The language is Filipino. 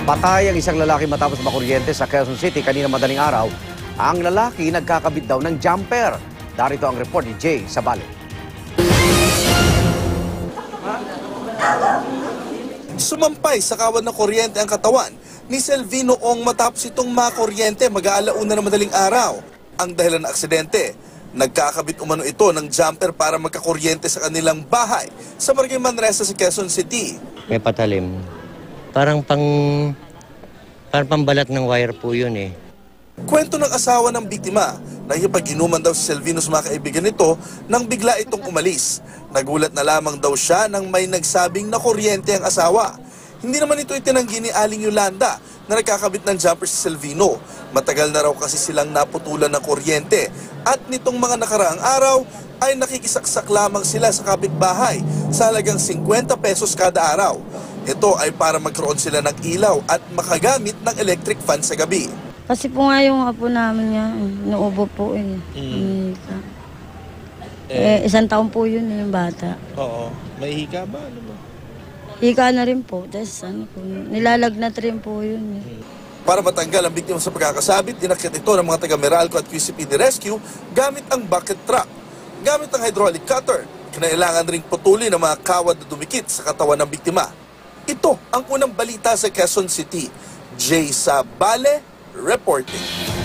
Patay ang isang lalaki matapos makuryente sa Quezon City kanina madaling araw. Ang lalaki nagkakabit daw ng jumper. Darito ang report ni Jay Sabale. Sumampay sa kawan ng kuryente ang katawan ni Selvino Ong matapos itong makuryente mag-aalauna na madaling araw. Ang dahilan ng aksidente, nagkakabit umano ito ng jumper para magkakuryente sa kanilang bahay sa Barangay Manresa sa Quezon City. May patalim. Parang pambalat ng wire po yun eh. Kwento ng asawa ng biktima na hipag-inuman daw si Selvino sa mga kaibigan nito nang bigla itong umalis. Nagulat na lamang daw siya nang may nagsabing na kuryente ang asawa. Hindi naman ito itinanggi ni Aling Yolanda na nagkakabit ng jumper si Selvino. Matagal na raw kasi silang naputulan ng kuryente at nitong mga nakaraang araw ay nakikisaksak lamang sila sa kapitbahay sa halagang 50 pesos kada araw. Ito ay para magkaroon sila ng ilaw at makagamit ng electric fan sa gabi. Kasi po nga yung apo namin niya, naubo po eh. Isang taon po yun yung bata. Oo. May hika ba? Ano ba? Hika na rin po, tapos nilalagnat rin po yun eh. Para matanggal ang biktima sa pagkakasabit, dinakit ito ng mga taga Meralco at QCPD Rescue gamit ang bucket truck. Gamit ang hydraulic cutter, kinailangan ring putulin ang mga kawad na dumikit sa katawan ng biktima. Ito ang unang balita sa Quezon City. Jay Sabale reporting.